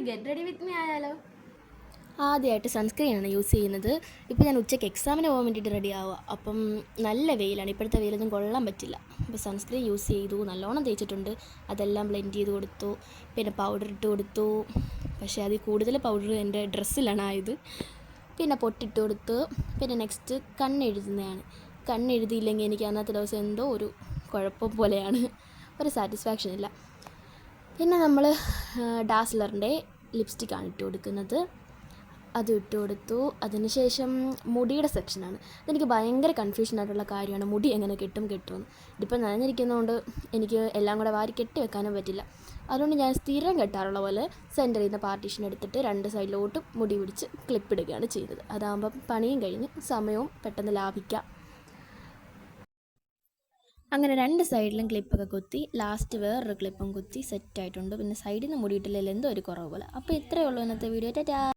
Get ready with me ആയാലോ? ആദ്യമായിട്ട് സൺസ്ക്രീനാണ് use ചെയ്യുന്നത്. ഇപ്പോൾ ഞാൻ ഉച്ചയ്ക്ക് എക്സാമിന് പോകാൻ വേണ്ടിയിട്ട് റെഡി ആവുക. അപ്പം നല്ല വെയിലാണ്, ഇപ്പോഴത്തെ വെയിലൊന്നും കൊള്ളാൻ പറ്റില്ല. അപ്പോൾ സൺസ്ക്രീൻ യൂസ് ചെയ്തു, നല്ലോണം തേച്ചിട്ടുണ്ട്. അതെല്ലാം ബ്ലെൻഡ് ചെയ്ത് കൊടുത്തു, പിന്നെ പൗഡർ ഇട്ട് കൊടുത്തു. പക്ഷേ അതിൽ കൂടുതൽ പൗഡർ എൻ്റെ ഡ്രസ്സിലാണ് ആയത്. പിന്നെ പൊട്ടിട്ട് കൊടുത്തു. പിന്നെ നെക്സ്റ്റ് കണ്ണെഴുതുന്നതാണ്. കണ്ണെഴുതിയില്ലെങ്കിൽ എനിക്ക് അന്നത്തെ ദിവസം എന്തോ ഒരു കുഴപ്പം പോലെയാണ്, ഒരു സാറ്റിസ്ഫാക്ഷൻ ഇല്ല. പിന്നെ നമ്മൾ ഡാസ്ലറിൻ്റെ ലിപ്സ്റ്റിക്കാണ് ഇട്ട് കൊടുക്കുന്നത്. അത് ഇട്ട് കൊടുത്തു. അതിനുശേഷം മുടിയുടെ സെക്ഷനാണ്. അതെനിക്ക് ഭയങ്കര കൺഫ്യൂഷനായിട്ടുള്ള കാര്യമാണ്, മുടി എങ്ങനെ കെട്ടുമെന്ന്. ഇതിപ്പോൾ നനഞ്ഞിരിക്കുന്നതുകൊണ്ട് എനിക്ക് എല്ലാം കൂടെ വാരി കെട്ടി വെക്കാനും പറ്റില്ല. അതുകൊണ്ട് ഞാൻ സ്ഥിരം കെട്ടാറുള്ള പോലെ സെൻറ്ററിൽ നിന്ന് പാർട്ടീഷൻ എടുത്തിട്ട് 2 സൈഡിലോട്ടും മുടി പിടിച്ച് ക്ലിപ്പിടുകയാണ് ചെയ്തത്. അതാകുമ്പം പണിയും കഴിഞ്ഞ് സമയവും പെട്ടെന്ന് ലാഭിക്കാം. അങ്ങനെ 2 സൈഡിലും ക്ലിപ്പൊക്കെ കുത്തി ലാസ്റ്റ് വേറൊരു ക്ലിപ്പും കുത്തി സെറ്റായിട്ടുണ്ട്. പിന്നെ സൈഡിൽ നിന്ന് മുടിയിട്ടില്ലെങ്കിൽ എന്തോ ഒരു കുറവ് പോലെ. അപ്പോൾ ഇത്രയേ ഉള്ളൂ ഇന്നത്തെ വീഡിയോ. ടാറ്റാ.